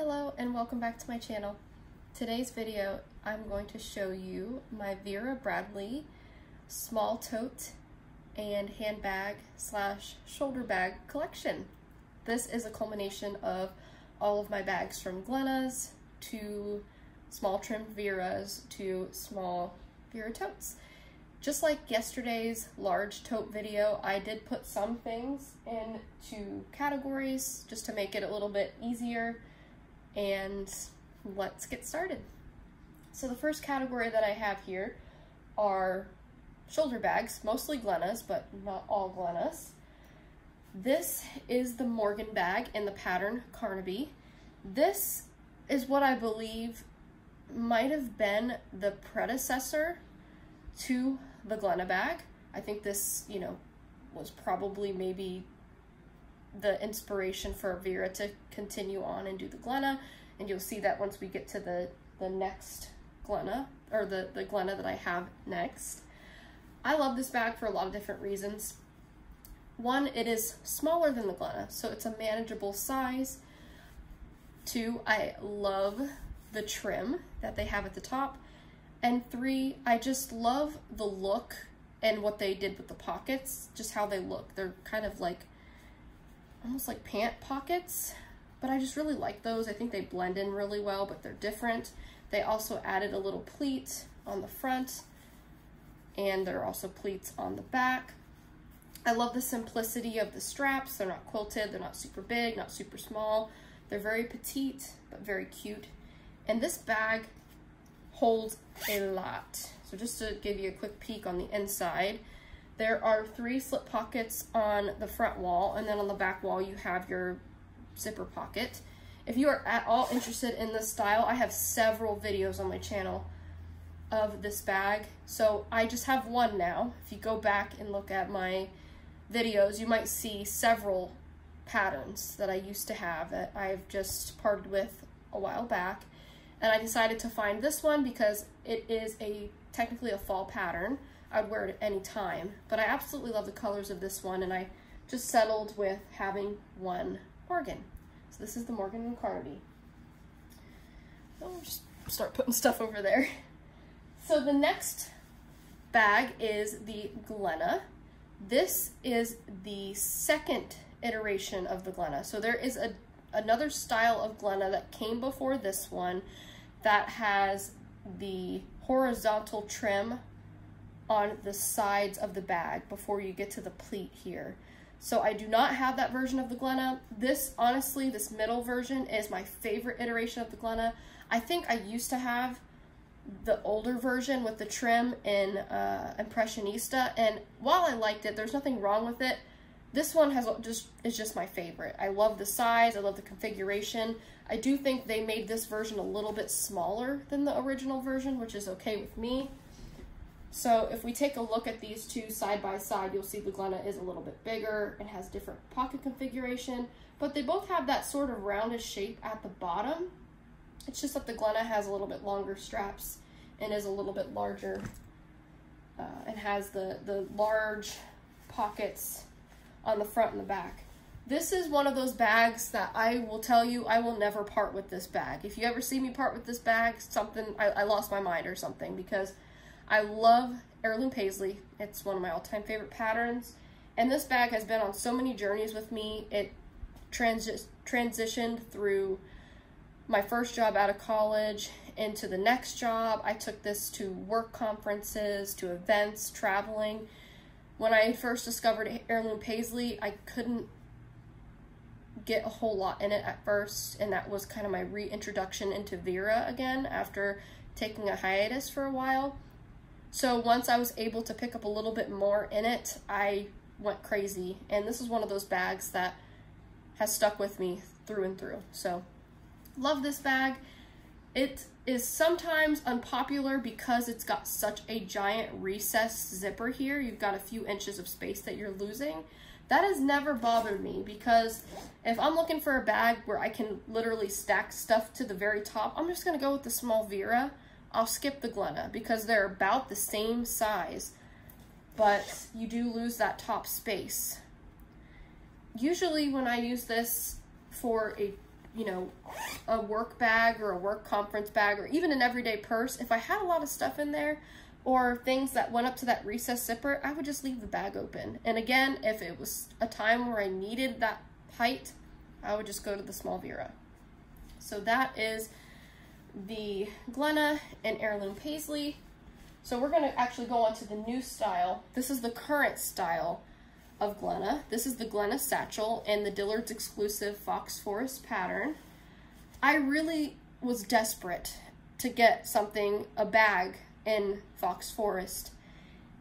Hello and welcome back to my channel. Today's video I'm going to show you my Vera Bradley small tote and handbag slash shoulder bag collection. This is a culmination of all of my bags from Glennas to small trimmed Veras to small Vera totes. Just like yesterday's large tote video, I did put some things into categories just to make it a little bit easier. And let's get started. So the first category that I have here are shoulder bags, mostly Glennas, but not all Glennas. This is the Morgan bag in the pattern Carnaby. This is what I believe might have been the predecessor to the Glenna bag. I think this, was probably maybe the inspiration for Vera to continue on and do the Glenna, and you'll see that once we get to the next Glenna, or the Glenna that I have next. I love this bag for a lot of different reasons. One, it is smaller than the Glenna, so it's a manageable size. Two, I love the trim that they have at the top. And three, I just love the look and what they did with the pockets, just how they look. They're kind of like almost like pant pockets, but I just really like those. I think they blend in really well, but they're different. They also added a little pleat on the front, and there are also pleats on the back. I love the simplicity of the straps. They're not quilted, they're not super big, not super small. They're very petite, but very cute. And this bag holds a lot. So just to give you a quick peek on the inside, there are 3 slip pockets on the front wall, and then on the back wall you have your zipper pocket. If you are at all interested in this style, I have several videos on my channel of this bag. So I just have one now. If you go back and look at my videos, you might see several patterns that I used to have that I've just parted with a while back. And I decided to find this one because it is technically a fall pattern. I'd wear it at any time, but I absolutely love the colors of this one, and I just settled with having one Morgan. So this is the Morgan and Carnaby. I'll just start putting stuff over there. So the next bag is the Glenna. This is the second iteration of the Glenna. So there is another style of Glenna that came before this one that has the horizontal trim on the sides of the bag before you get to the pleat here. So I do not have that version of the Glenna. This, honestly, this middle version is my favorite iteration of the Glenna. I think I used to have the older version with the trim in Impressionista, and while I liked it, there's nothing wrong with it. This one is just my favorite. I love the size, I love the configuration. I do think they made this version a little bit smaller than the original version, which is okay with me. So if we take a look at these two side by side, you'll see the Glenna is a little bit bigger and has different pocket configuration, but they both have that sort of roundish shape at the bottom. It's just that the Glenna has a little bit longer straps and is a little bit larger and has the large pockets on the front and the back. This is one of those bags that I will tell you, I will never part with this bag. If you ever see me part with this bag, I lost my mind or something, because I love heirloom paisley. It's one of my all-time favorite patterns, and this bag has been on so many journeys with me. It transitioned through my first job out of college into the next job. I took this to work conferences, to events, traveling. When I first discovered heirloom paisley, I couldn't get a whole lot in it at first, and that was kind of my reintroduction into Vera again after taking a hiatus for a while. So once I was able to pick up a little bit more in it, I went crazy, and this is one of those bags that has stuck with me through and through. So love this bag. It is sometimes unpopular because it's got such a giant recessed zipper here. You've got a few inches of space that you're losing. That has never bothered me, because if I'm looking for a bag where I can literally stack stuff to the very top, I'm just gonna go with the small Vera. I'll skip the Glenna because they're about the same size, but you do lose that top space. Usually when I use this for a a work bag or a work conference bag or even an everyday purse, if I had a lot of stuff in there or things that went up to that recessed zipper, I would just leave the bag open. And again, if it was a time where I needed that height, I would just go to the small Vera. So that is the Glenna and Heirloom Paisley. So we're going to actually go on to the new style. This is the current style of Glenna. This is the Glenna Satchel and the Dillard's exclusive Fox Forest pattern. I really was desperate to get something, a bag in Fox Forest,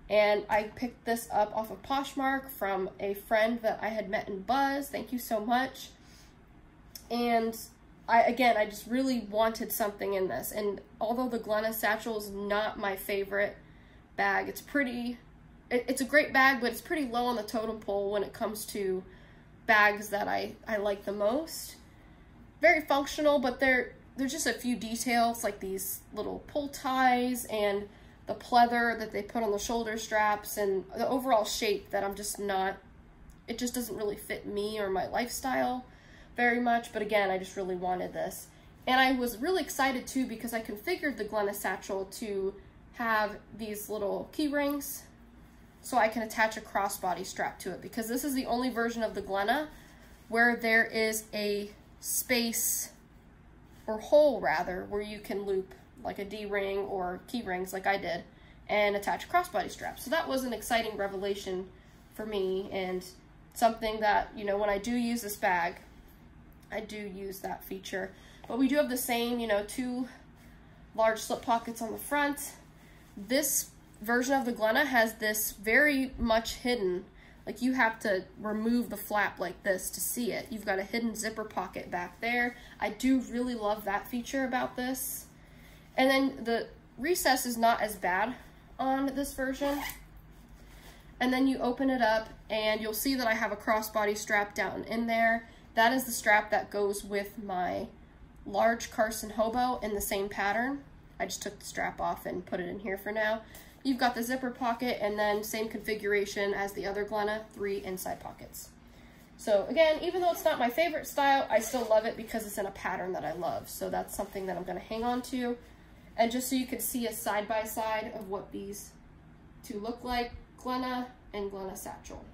and I picked this up off of Poshmark from a friend that I had met in Buzz. Thank you so much. And I just really wanted something in this, and although the Glenna Satchel is not my favorite bag, it's a great bag, but it's pretty low on the totem pole when it comes to bags that I like the most. Very functional, but there's just a few details, like these little pull ties and the pleather that they put on the shoulder straps and the overall shape that I'm just not, it just doesn't really fit me or my lifestyle very much. But again, I just really wanted this. And I was really excited too because I configured the Glenna Satchel to have these little key rings so I can attach a crossbody strap to it, because this is the only version of the Glenna where there is a space, or hole rather, where you can loop like a D-ring or key rings like I did and attach a crossbody strap. So that was an exciting revelation for me, and something that, you know, when I do use this bag, I do use that feature. But we do have the same, you know, 2 large slip pockets on the front. This version of the Glenna has this very much hidden, like you have to remove the flap like this to see it. You've got a hidden zipper pocket back there. I do really love that feature about this. And then the recess is not as bad on this version. And then you open it up and you'll see that I have a crossbody strap down in there. That is the strap that goes with my large Carson Hobo in the same pattern. I just took the strap off and put it in here for now. You've got the zipper pocket, and then same configuration as the other Glenna, 3 inside pockets. So again, even though it's not my favorite style, I still love it because it's in a pattern that I love. So that's something that I'm going to hang on to. And just so you can see a side-by-side of what these 2 look like, Glenna and Glenna Satchel.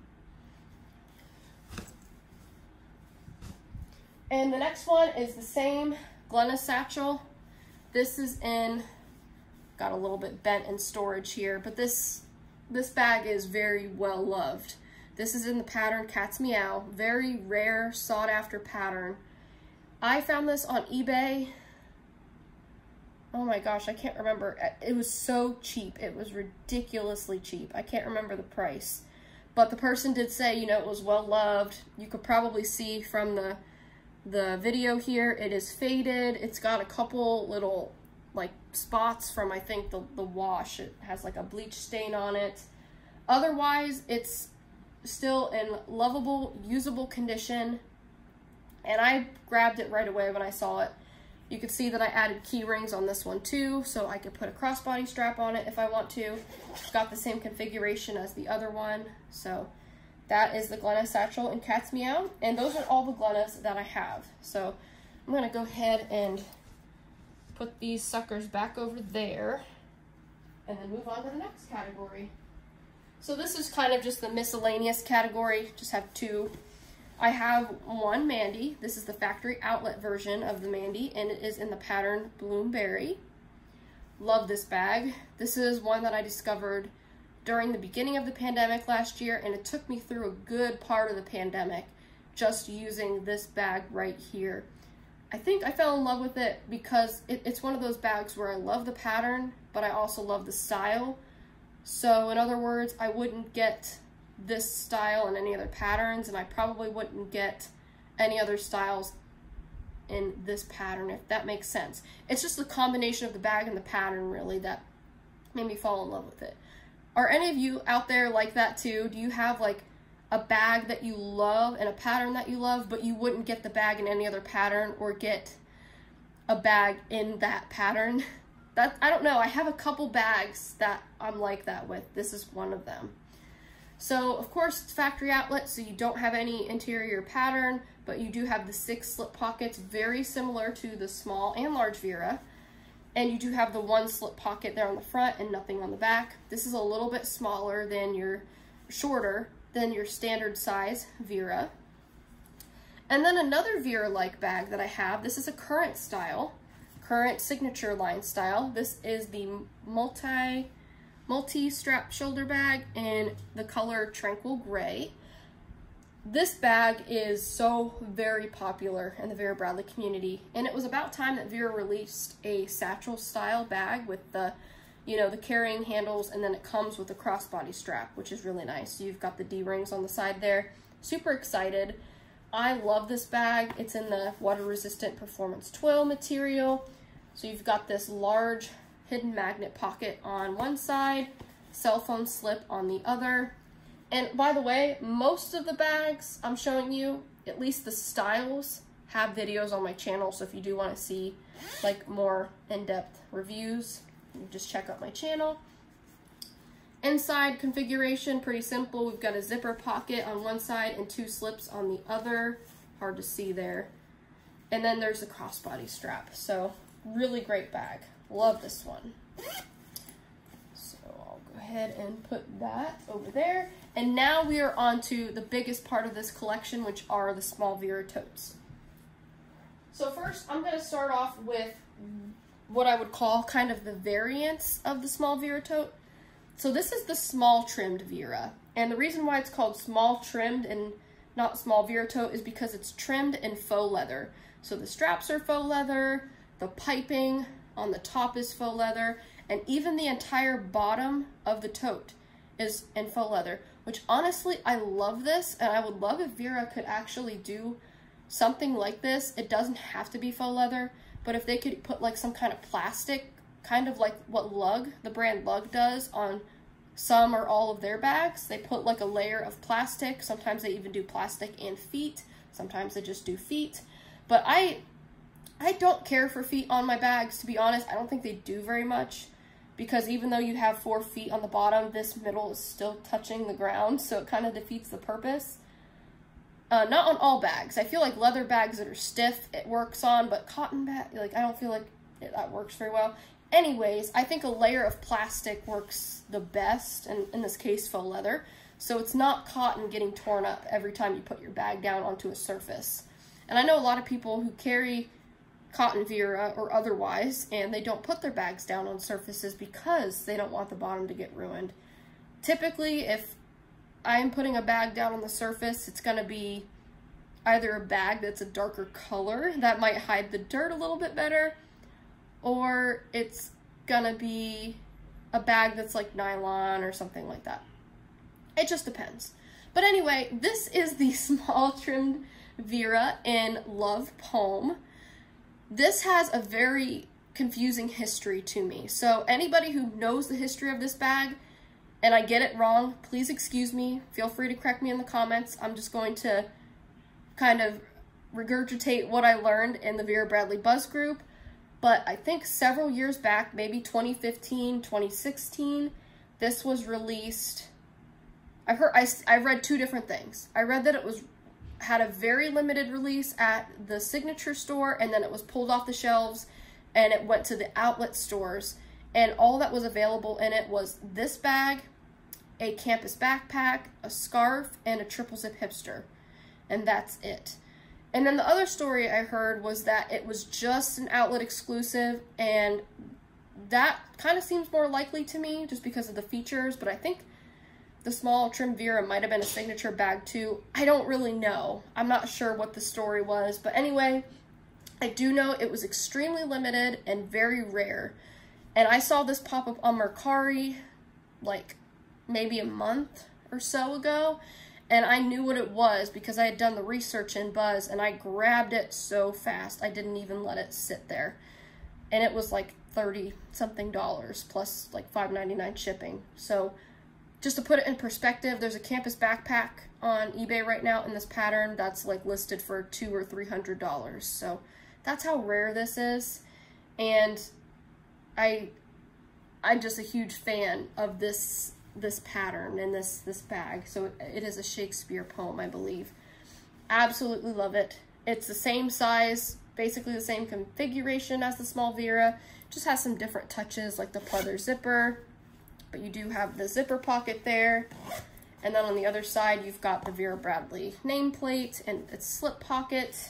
And the next one is the same Glenna Satchel. This is in, got a little bit bent in storage here, but this bag is very well loved. This is in the pattern Cat's Meow, very rare, sought after pattern. I found this on eBay. Oh my gosh, I can't remember. It was so cheap. It was ridiculously cheap. I can't remember the price, but the person did say, you know, it was well loved. You could probably see from the video here, it is faded. It's got a couple little like spots from, I think, the wash. It has like a bleach stain on it. Otherwise, it's still in lovable, usable condition. And I grabbed it right away when I saw it. You can see that I added key rings on this one too, so I could put a crossbody strap on it if I want to. It's got the same configuration as the other one. So that is the Glenna Satchel and Cat's Meow. And those are all the Glennas that I have. So I'm gonna go ahead and put these suckers back over there and then move on to the next category. So this is kind of just the miscellaneous category, just have 2. I have one Mandy. This is the factory outlet version of the Mandy, and it is in the pattern Bloomberry. Love this bag. This is one that I discovered during the beginning of the pandemic last year, and it took me through a good part of the pandemic just using this bag right here. I think I fell in love with it because it's one of those bags where I love the pattern, but I also love the style. So in other words, I wouldn't get this style in any other patterns, and I probably wouldn't get any other styles in this pattern, if that makes sense. It's just the combination of the bag and the pattern really that made me fall in love with it. Are any of you out there like that too? Do you have like a bag that you love and a pattern that you love, but you wouldn't get the bag in any other pattern or get a bag in that pattern? I don't know. I have a couple bags that I'm like that with. This is one of them. So of course it's factory outlet, so you don't have any interior pattern, but you do have the 6 slip pockets, very similar to the small and large Vera. And you do have the 1 slip pocket there on the front and nothing on the back. This is a little bit smaller than shorter than your standard size Vera. And then another Vera-like bag that I have, this is a current signature line style. This is the multi-strap shoulder bag in the color Tranquil Gray. This bag is so very popular in the Vera Bradley community, and it was about time that Vera released a satchel style bag with the, you know, the carrying handles, and then it comes with a crossbody strap, which is really nice. You've got the D-rings on the side there. Super excited. I love this bag. It's in the water-resistant performance twill material. So you've got this large hidden magnet pocket on one side, cell phone slip on the other. And by the way, most of the bags I'm showing you, at least the styles, have videos on my channel. So if you do want to see like more in-depth reviews, you just check out my channel. Inside configuration, pretty simple. We've got a zipper pocket on one side and 2 slips on the other. Hard to see there. And then there's the crossbody strap. So really great bag. Love this one. So I'll go ahead and put that over there. And now we are on to the biggest part of this collection, which are the small Vera totes. So first, I'm going to start off with what I would call kind of the variants of the small Vera tote. So this is the small trimmed Vera. And the reason why it's called small trimmed and not small Vera tote is because it's trimmed in faux leather. So the straps are faux leather, the piping on the top is faux leather, and even the entire bottom of the tote is in faux leather, which honestly, I love this, and I would love if Vera could actually do something like this. It doesn't have to be faux leather, but if they could put like some kind of plastic, kind of like what Lug, the brand Lug, does on some or all of their bags. They put like a layer of plastic. Sometimes they even do plastic and feet. Sometimes they just do feet. But I don't care for feet on my bags, to be honest. I don't think they do very much, because even though you have 4 feet on the bottom, this middle is still touching the ground, so it kind of defeats the purpose. Not on all bags. I feel like leather bags that are stiff, it works on, but cotton bag, like, I don't feel like that works very well. Anyways, I think a layer of plastic works the best, and in this case, faux leather, so it's not cotton getting torn up every time you put your bag down onto a surface. And I know a lot of people who carry cotton Vera or otherwise, and they don't put their bags down on surfaces because they don't want the bottom to get ruined. Typically, if I am putting a bag down on the surface, it's going to be either a bag that's a darker color that might hide the dirt a little bit better, or it's gonna be a bag that's like nylon or something like that. It just depends. But anyway, this is the small trimmed Vera in Love Poem. This has a very confusing history to me. So anybody who knows the history of this bag, and I get it wrong, please excuse me. Feel free to correct me in the comments. I'm just going to kind of regurgitate what I learned in the Vera Bradley Buzz group. But I think several years back, maybe 2015, 2016, this was released. I read 2 different things. I read that it had a very limited release at the signature store, and then it was pulled off the shelves and it went to the outlet stores, and all that was available in it was this bag, a campus backpack, a scarf, and a triple zip hipster, and that's it. And then the other story I heard was that it was just an outlet exclusive, and that kind of seems more likely to me just because of the features, but I think the small trim Vera might have been a signature bag too. I don't really know. I'm not sure what the story was, but anyway, I do know it was extremely limited and very rare. And I saw this pop up on Mercari like maybe a month or so ago, and I knew what it was because I had done the research in Buzz, and I grabbed it so fast I didn't even let it sit there. And it was like $30-something plus like $5.99 shipping. So just to put it in perspective, there's a campus backpack on eBay right now in this pattern that's like listed for $200 or $300. So that's how rare this is. And I'm just a huge fan of this this pattern in this bag. So it is a Shakespeare poem, I believe. Absolutely love it. It's the same size, basically the same configuration as the small Vera, just has some different touches like the pleather zipper, but you do have the zipper pocket there. And then on the other side, you've got the Vera Bradley nameplate and its slip pocket.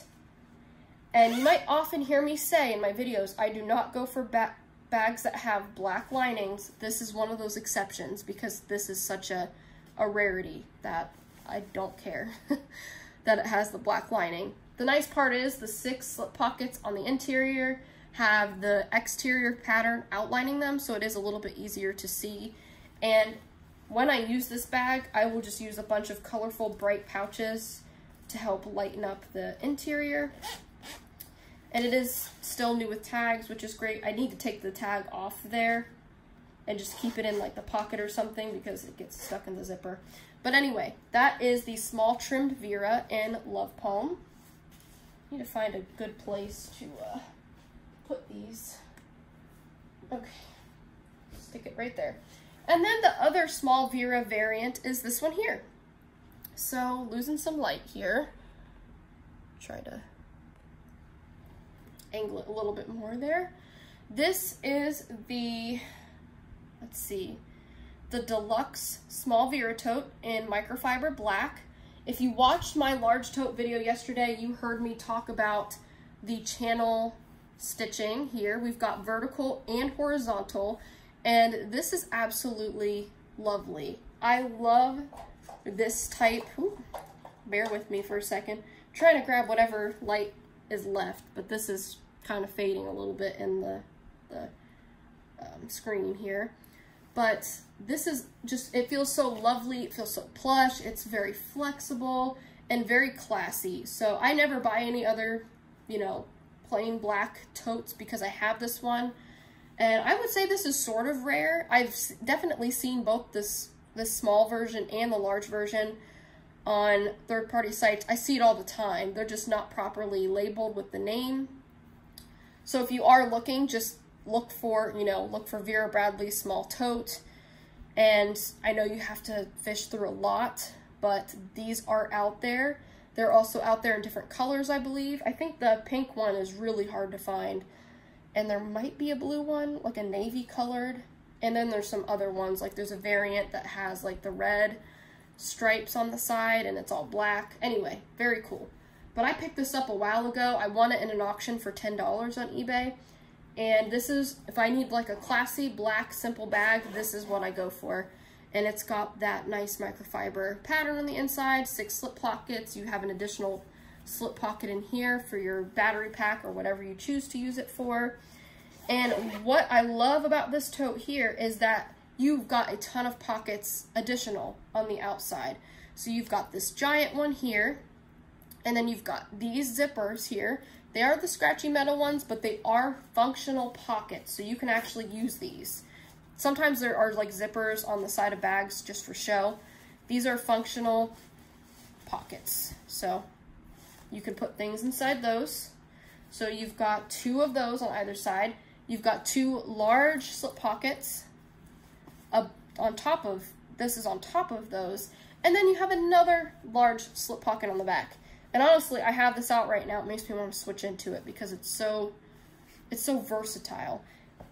And you might often hear me say in my videos, I do not go for bags that have black linings. This is one of those exceptions because this is such a rarity that I don't care that it has the black lining. The nice part is the 6 slip pockets on the interior have the exterior pattern outlining them, so it is a little bit easier to see. And when I use this bag, I will just use a bunch of colorful bright pouches to help lighten up the interior. And it is still new with tags, which is great. I need to take the tag off there and just keep it in like the pocket or something because it gets stuck in the zipper. But anyway, that is the small trimmed Vera in Love Poem. Need to find a good place to put these. Okay, stick it right there. And then the other small Vera variant is this one here. So losing some light here. Try to angle it a little bit more there. This is the, let's see, the Deluxe small Vera tote in microfiber black. If you watched my large tote video yesterday, you heard me talk about the channel stitching here. We've got vertical and horizontal, and this is absolutely lovely. I love this type. Ooh, bear with me for a second. I'm trying to grab whatever light is left, but this is kind of fading a little bit in the screen here. But this is just, it feels so lovely, it feels so plush, it's very flexible and very classy. So I never buy any other, you know, plain black totes because I have this one. And I would say this is sort of rare. I've definitely seen both this small version and the large version on third-party sites. I see it all the time. They're just not properly labeled with the name. So if you are looking, just look for, you know, look for Vera Bradley small tote. And I know you have to fish through a lot, but these are out there. They're also out there in different colors, I believe. I think the pink one is really hard to find. And there might be a blue one, like a navy colored. And then there's some other ones, like there's a variant that has like the red stripes on the side and it's all black. Anyway, very cool. But I picked this up a while ago. I won it in an auction for $10 on eBay. And this is, if I need like a classy black simple bag, this is what I go for. And it's got that nice microfiber pattern on the inside, 6 slip pockets. You have an additional slip pocket in here for your battery pack or whatever you choose to use it for. And what I love about this tote here is that you've got a ton of pockets additional on the outside. So you've got this giant one here, and then you've got these zippers here. They are the scratchy metal ones, but they are functional pockets, so you can actually use these. Sometimes there are like zippers on the side of bags just for show. These are functional pockets, so you can put things inside those. So you've got 2 of those on either side. You've got 2 large slip pockets on top of, this is on top of those, and then you have another large slip pocket on the back. And honestly, I have this out right now. It makes me want to switch into it because it's so versatile.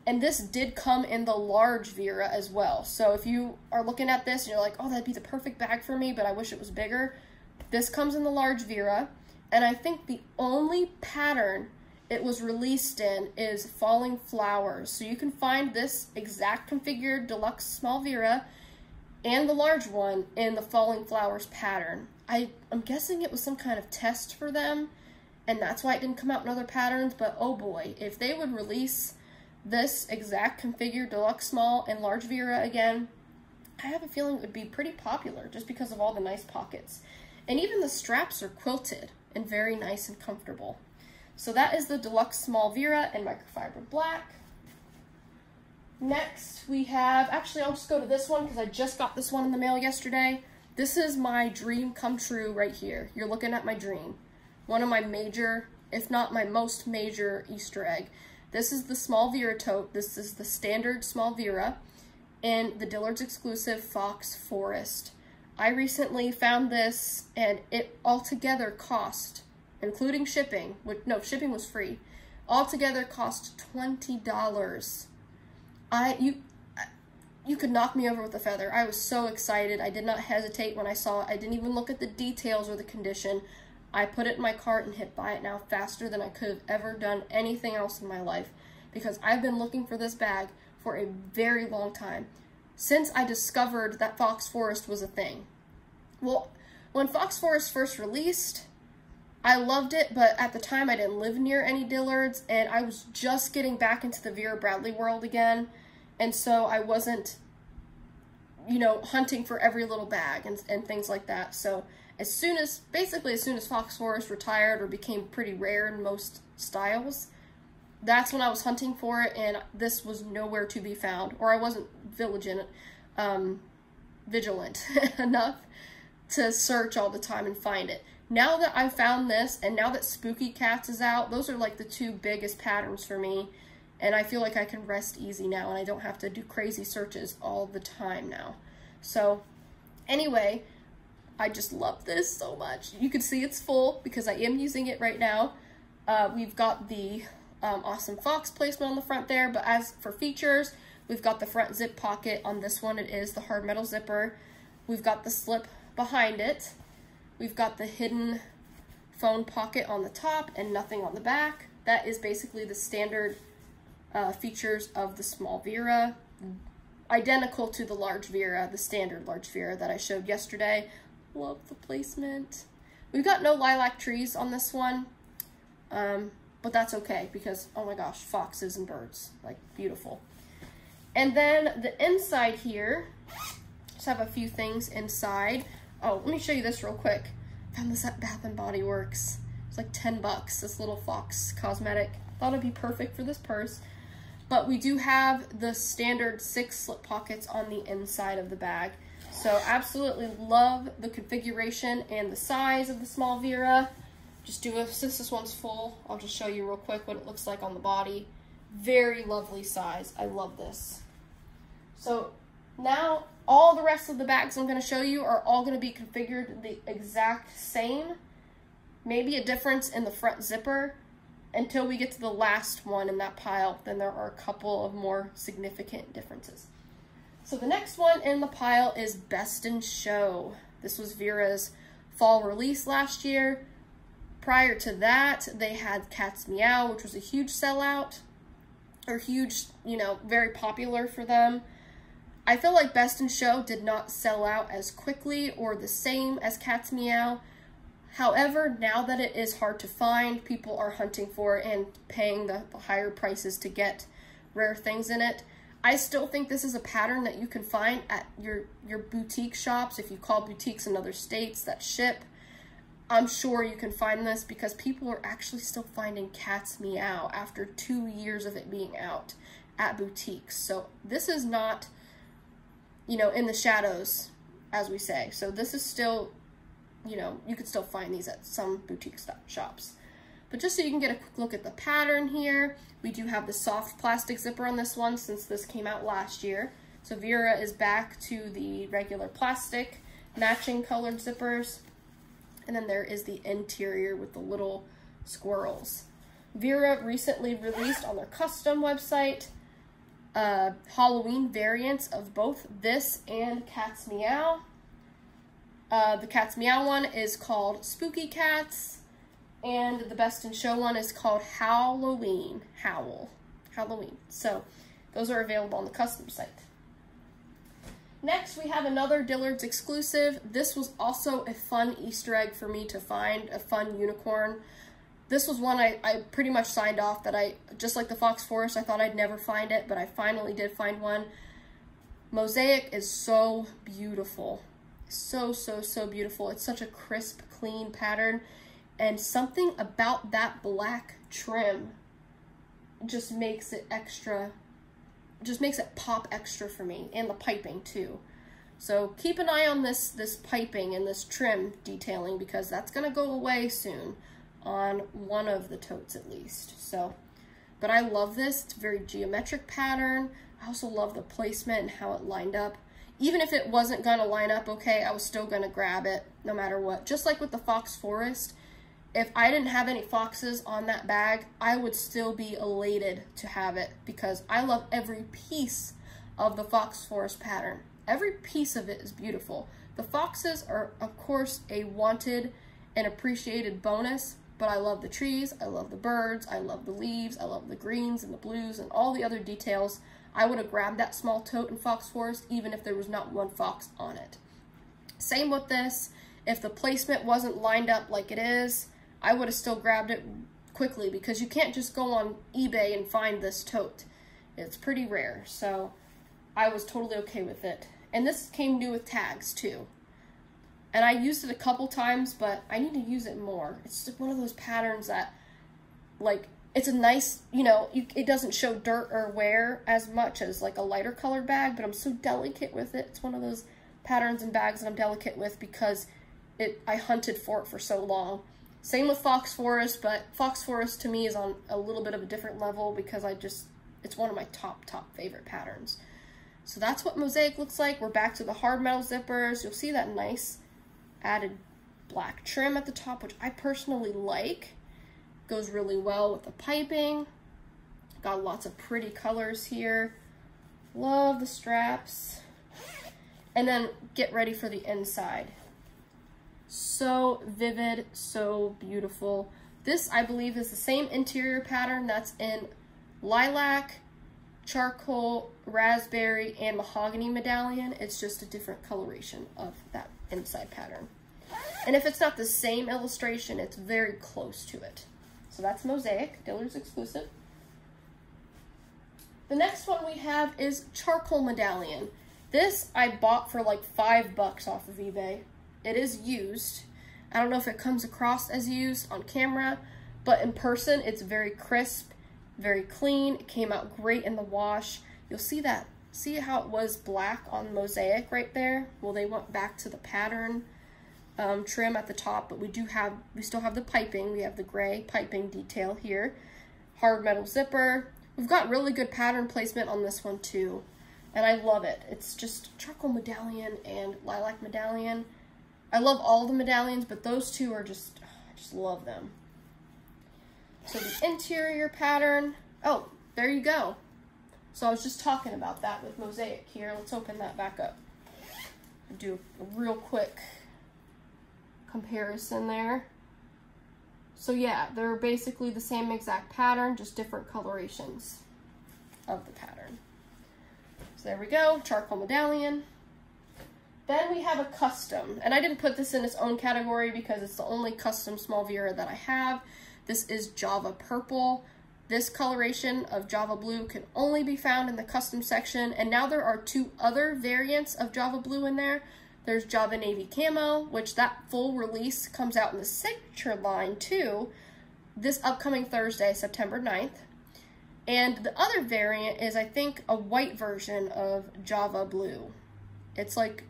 And this did come in the large Vera as well. So if you are looking at this and you're like, oh, that'd be the perfect bag for me, but I wish it was bigger, this comes in the large Vera. And I think the only pattern it was released in is Falling Flowers. So you can find this exact configured Deluxe small Vera and the large one in the Falling Flowers pattern. I'm guessing it was some kind of test for them, and that's why it didn't come out in other patterns, but oh boy, if they would release this exact configured Deluxe small and large Vera again, I have a feeling it would be pretty popular just because of all the nice pockets. And even the straps are quilted and very nice and comfortable. So that is the Deluxe small Vera in microfiber black. Next we have, actually I'll just go to this one because I just got this one in the mail yesterday. This is my dream come true right here. You're looking at my dream. One of my major, if not my most major Easter egg. This is the small Vera tote. This is the standard small Vera. in the Dillard's exclusive Fox Forest. I recently found this, and it altogether cost, including shipping, no, shipping was free, altogether cost $20. You could knock me over with a feather. I was so excited. I did not hesitate when I saw it. I didn't even look at the details or the condition. I put it in my cart and hit buy it now faster than I could have ever done anything else in my life, because I've been looking for this bag for a very long time, since I discovered that Fox Forest was a thing. Well, when Fox Forest first released, I loved it, but at the time I didn't live near any Dillards, and I was just getting back into the Vera Bradley world again, and so I wasn't, you know, hunting for every little bag and things like that. So basically as soon as Fox Forest retired or became pretty rare in most styles, that's when I was hunting for it, and this was nowhere to be found, or I wasn't vigilant enough to search all the time and find it. Now that I found this, and now that Spooky Cats is out, those are like the two biggest patterns for me, and I feel like I can rest easy now, and I don't have to do crazy searches all the time now. So anyway, I just love this so much. You can see it's full because I am using it right now. We've got the awesome fox placement on the front there, but as for features, we've got the front zip pocket. On this one, it is the hard metal zipper. We've got the slip behind it. We've got the hidden phone pocket on the top and nothing on the back. That is basically the standard features of the small Vera, identical to the large Vera, the standard large Vera that I showed yesterday. Love the placement. We've got no lilac trees on this one, but that's okay because, oh my gosh, foxes and birds, like, beautiful. And then the inside here, just have a few things inside. Oh, let me show you this real quick. Found this at Bath & Body Works. It's like 10 bucks, this little fox cosmetic. Thought it'd be perfect for this purse. But we do have the standard 6 slip pockets on the inside of the bag. So absolutely love the configuration and the size of the small Vera. Since this one's full, I'll just show you real quick what it looks like on the body. Very lovely size. I love this. So now all the rest of the bags I'm going to show you are all going to be configured the exact same. Maybe a difference in the front zipper until we get to the last one in that pile. Then there are a couple of more significant differences. So the next one in the pile is Best in Show. This was Vera's fall release last year. Prior to that, they had Cat's Meow, which was a huge sellout, or huge, you know, very popular for them. I feel like Best in Show did not sell out as quickly or the same as Cat's Meow. However, now that it is hard to find, people are hunting for it and paying the higher prices to get rare things in it. I still think this is a pattern that you can find at your boutique shops. If you call boutiques in other states that ship, I'm sure you can find this because people are actually still finding Cat's Meow after 2 years of it being out at boutiques. So this is not, you know, in the shadows, as we say. So this is still, you know, you could still find these at some boutique shops. But just so you can get a quick look at the pattern here, we do have the soft plastic zipper on this one since this came out last year. So Vera is back to the regular plastic, matching colored zippers. And then there is the interior with the little squirrels. Vera recently released on their custom website Halloween variants of both this and Cat's Meow. The Cat's Meow one is called Spooky Cats, and the Best in Show one is called Halloween. Halloween. So those are available on the custom site. Next, we have another Dillard's exclusive. This was also a fun Easter egg for me to find, a fun unicorn. This was one I pretty much signed off that just like the Fox Forest, I thought I'd never find it, but I finally did find one. Mosaic is so beautiful. So, so, so beautiful. It's such a crisp, clean pattern, and something about that black trim just makes it extra, just makes it pop extra for me, and the piping too. So keep an eye on this piping and this trim detailing because that's gonna go away soon on one of the totes at least. So, but I love this. It's a very geometric pattern. I also love the placement and how it lined up. Even if it wasn't gonna line up okay, I was still gonna grab it no matter what. Just like with the Fox Forest, if I didn't have any foxes on that bag, I would still be elated to have it because I love every piece of the Fox Forest pattern. Every piece of it is beautiful. The foxes are, of course, a wanted and appreciated bonus, but I love the trees, I love the birds, I love the leaves, I love the greens and the blues and all the other details. I would have grabbed that small tote in Fox Forest even if there was not one fox on it. Same with this. If the placement wasn't lined up like it is, I would have still grabbed it quickly because you can't just go on eBay and find this tote. It's pretty rare, so I was totally okay with it. And this came new with tags too. And I used it a couple times, but I need to use it more. It's just one of those patterns that, like, it's a nice, you know, it doesn't show dirt or wear as much as like a lighter colored bag, but I'm so delicate with it. It's one of those patterns and bags that I'm delicate with because I hunted for it for so long. Same with Fox Forest, but Fox Forest to me is on a little bit of a different level because it's one of my top favorite patterns. So that's what Mosaic looks like. We're back to the hard metal zippers. You'll see that nice added black trim at the top, which I personally like. Goes really well with the piping. Got lots of pretty colors here. Love the straps. And then get ready for the inside. So vivid, so beautiful. This, I believe, is the same interior pattern that's in lilac, charcoal, raspberry, and mahogany medallion. It's just a different coloration of that inside pattern. And if it's not the same illustration, it's very close to it. So that's Mosaic, Deluxe exclusive. The next one we have is charcoal medallion. This I bought for like $5 off of eBay. It is used. I don't know if it comes across as used on camera, but in person it's very crisp, very clean. It came out great in the wash. You'll see that. See how it was black on Mosaic right there? Well, they went back to the pattern trim at the top, but we still have the piping. We have the gray piping detail here. Hard metal zipper. We've got really good pattern placement on this one too, and I love it. It's just charcoal medallion and lilac medallion. I love all the medallions, but those two are just, I just love them. So the interior pattern, oh, there you go. So I was just talking about that with Mosaic here. Let's open that back up. Do a real quick comparison there. So yeah, they're basically the same exact pattern, just different colorations of the pattern. So there we go, charcoal medallion. Then we have a custom, and I didn't put this in its own category because it's the only custom small Vera that I have. This is Java Purple. This coloration of Java Blue can only be found in the custom section, and now there are 2 other variants of Java Blue in there. There's Java Navy Camo, which that full release comes out in the signature line too, this upcoming Thursday, September 9th. And the other variant is, I think, a white version of Java Blue. It's like,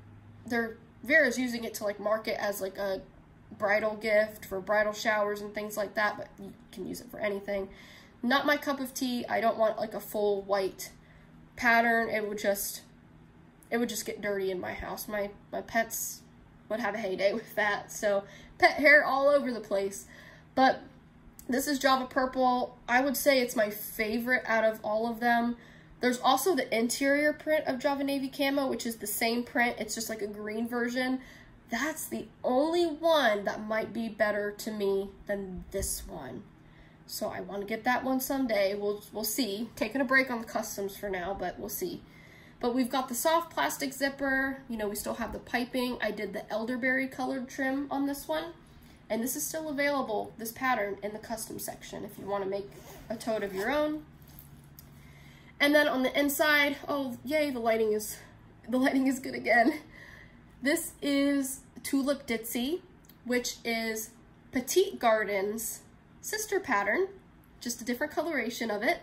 Vera's using it to like market as like a bridal gift for bridal showers and things like that, but you can use it for anything. Not my cup of tea. I don't want like a full white pattern. It would just get dirty in my house. My pets would have a heyday with that. So pet hair all over the place. But this is Java Purple. I would say it's my favorite out of all of them. There's also the interior print of Java Navy Camo, which is the same print. It's just like a green version. That's the only one that might be better to me than this one. So I want to get that one someday. We'll see. Taking a break on the customs for now, but we'll see. But we've got the soft plastic zipper. You know, we still have the piping. I did the elderberry colored trim on this one. And this is still available, this pattern, in the custom section if you want to make a tote of your own. And then on the inside, oh yay, the lighting is good again. This is Tulip Ditzy, which is Petite Garden's sister pattern, just a different coloration of it.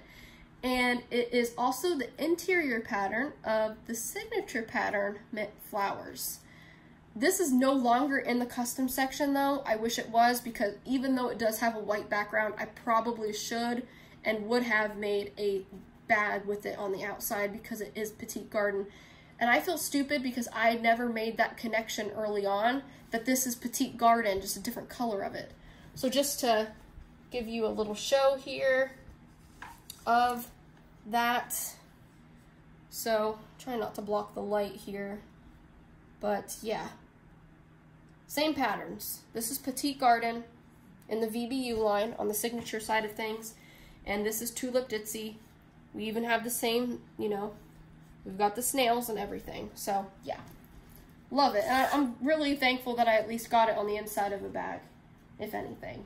And it is also the interior pattern of the signature pattern Mint Flowers. This is no longer in the custom section though. I wish it was, because even though it does have a white background, I probably should and would have made a bag with it on the outside because it is Petite Garden. And I feel stupid because I never made that connection early on that this is Petite Garden, just a different color of it. So just to give you a little show here of that. So try not to block the light here, but yeah, same patterns. This is Petite Garden in the VBU line on the signature side of things, and this is Tulip Ditzy. We even have the same, you know, we've got the snails and everything. So yeah, love it. And I'm really thankful that I at least got it on the inside of the bag, if anything.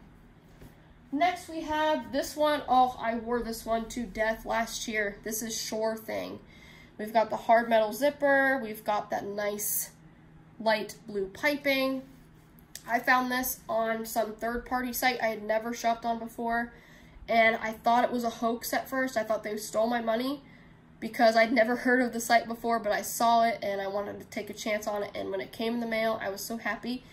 Next we have this one. Oh, I wore this one to death last year. This is Sure Thing. We've got the hard metal zipper. We've got that nice light blue piping. I found this on some third-party site I had never shopped on before, and I thought it was a hoax at first. I thought they stole my money because I'd never heard of the site before, but I saw it and I wanted to take a chance on it, and when it came in the mail, I was so happy.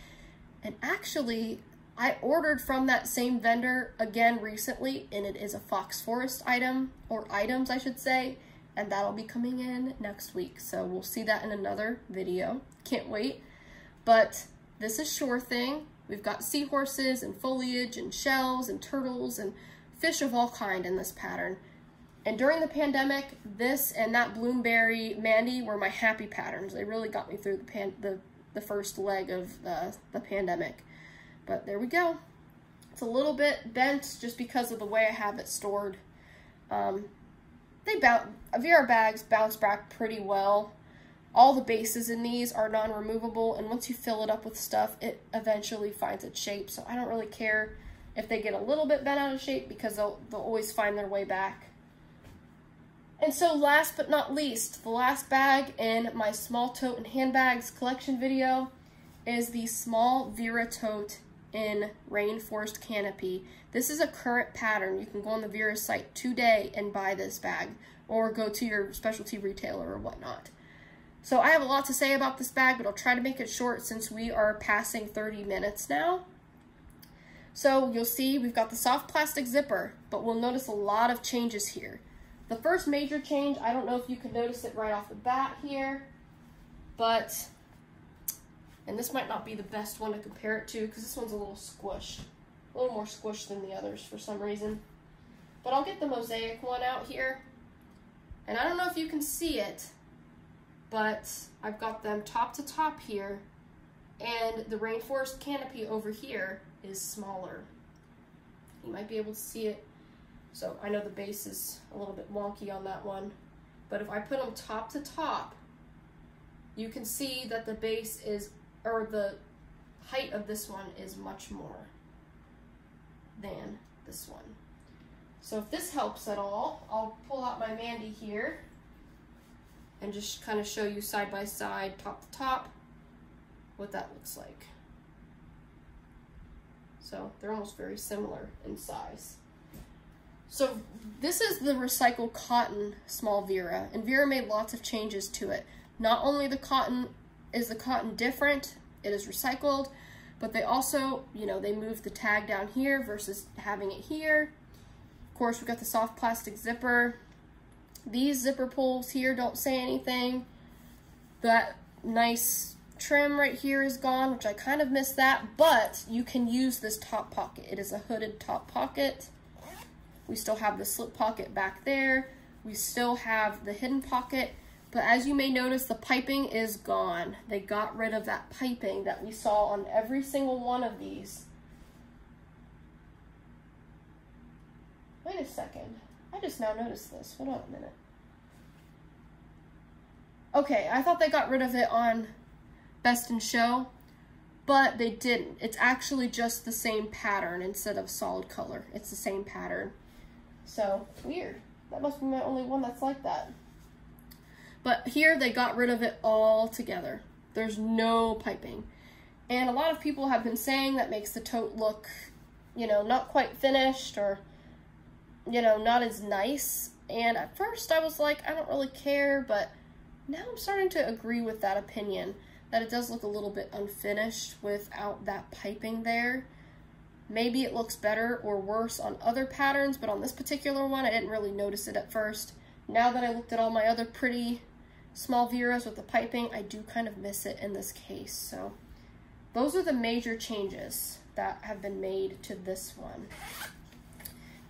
And actually, I ordered from that same vendor again recently, and it is a Fox Forest item, or items I should say, and that'll be coming in next week. So we'll see that in another video. Can't wait. But this is Sure Thing. We've got seahorses and foliage and shells and turtles and fish of all kind in this pattern. And during the pandemic, this and that Bloomberry Mandy were my happy patterns. They really got me through the first leg of the pandemic. But there we go. It's a little bit bent just because of the way I have it stored. Vera bags bounce back pretty well. All the bases in these are non-removable, and once you fill it up with stuff, it eventually finds its shape. So I don't really care if they get a little bit bent out of shape because they'll always find their way back. And so last but not least, the last bag in my small tote and handbags collection video is the small Vera tote in Rainforest Canopy. This is a current pattern. You can go on the Vera site today and buy this bag, or go to your specialty retailer or whatnot. So I have a lot to say about this bag, but I'll try to make it short since we are passing 30 minutes now. So you'll see we've got the soft plastic zipper, but we'll notice a lot of changes here. The first major change, I don't know if you can notice it right off the bat here, but, and this might not be the best one to compare it to because this one's a little squished. A little more squished than the others for some reason. But I'll get the Mosaic one out here. And I don't know if you can see it, but I've got them top to top here, and the Rainforest Canopy over here is smaller. You might be able to see it. So I know the base is a little bit wonky on that one, but if I put them top to top, you can see that the base is, or the height of this one is much more than this one. So if this helps at all, I'll pull out my Mandy here and just kind of show you side by side, top to top, what that looks like. So they're almost very similar in size. So this is the recycled cotton small Vera, and Vera made lots of changes to it. Not only the cotton different, it is recycled, but they also, you know, they moved the tag down here versus having it here. Of course, we've got the soft plastic zipper. These zipper pulls here don't say anything. That nice trim right here is gone, which I kind of missed that, but you can use this top pocket. It is a hooded top pocket. We still have the slip pocket back there. We still have the hidden pocket, but as you may notice, the piping is gone. They got rid of that piping that we saw on every single one of these. Wait a second. I just now noticed this. Hold on a minute. Okay, I thought they got rid of it on Best in Show, but they didn't. It's actually just the same pattern instead of solid color. It's the same pattern. So, weird. That must be my only one that's like that. But here they got rid of it all together. There's no piping. And a lot of people have been saying that makes the tote look, you know, not quite finished, or, you know, not as nice. And at first I was like, I don't really care, but now I'm starting to agree with that opinion, that it does look a little bit unfinished without that piping there. Maybe it looks better or worse on other patterns, but on this particular one, I didn't really notice it at first. now that I looked at all my other pretty small Veras with the piping, I do kind of miss it in this case. So those are the major changes that have been made to this one.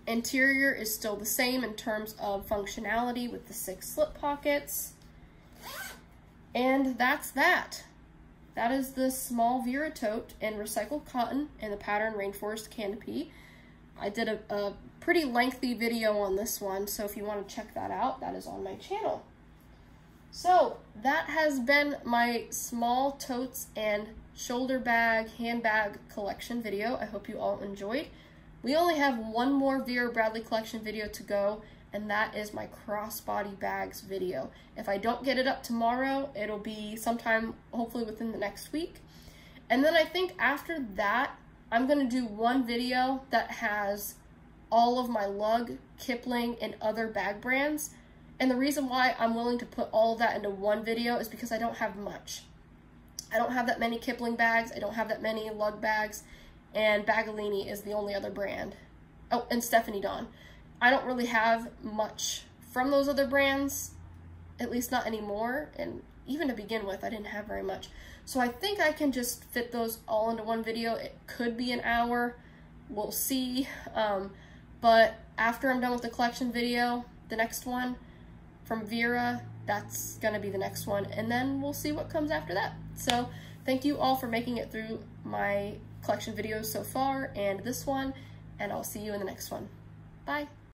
Interior is still the same in terms of functionality with the 6 slip pockets. And that's that. That is the small Vera tote in recycled cotton in the pattern Rainforest Canopy. I did a pretty lengthy video on this one, so if you want to check that out, that is on my channel. So that has been my small totes and shoulder bag, handbag collection video. I hope you all enjoyed. We only have one more Vera Bradley collection video to go, and that is my crossbody bags video. If I don't get it up tomorrow, it'll be sometime hopefully within the next week. And then I think after that, I'm gonna do one video that has all of my lug, Kipling, and other bag brands. And the reason why I'm willing to put all of that into one video is because I don't have much. I don't have that many Kipling bags, I don't have that many lug bags, and Bagolini is the only other brand. Oh, and Stephanie Dawn. I don't really have much from those other brands, at least not anymore, and even to begin with, I didn't have very much. So I think I can just fit those all into one video. It could be an hour, we'll see. But after I'm done with the collection video, the next one from Vera, that's gonna be the next one, and then we'll see what comes after that. So thank you all for making it through my collection videos so far and this one, and I'll see you in the next one. Bye.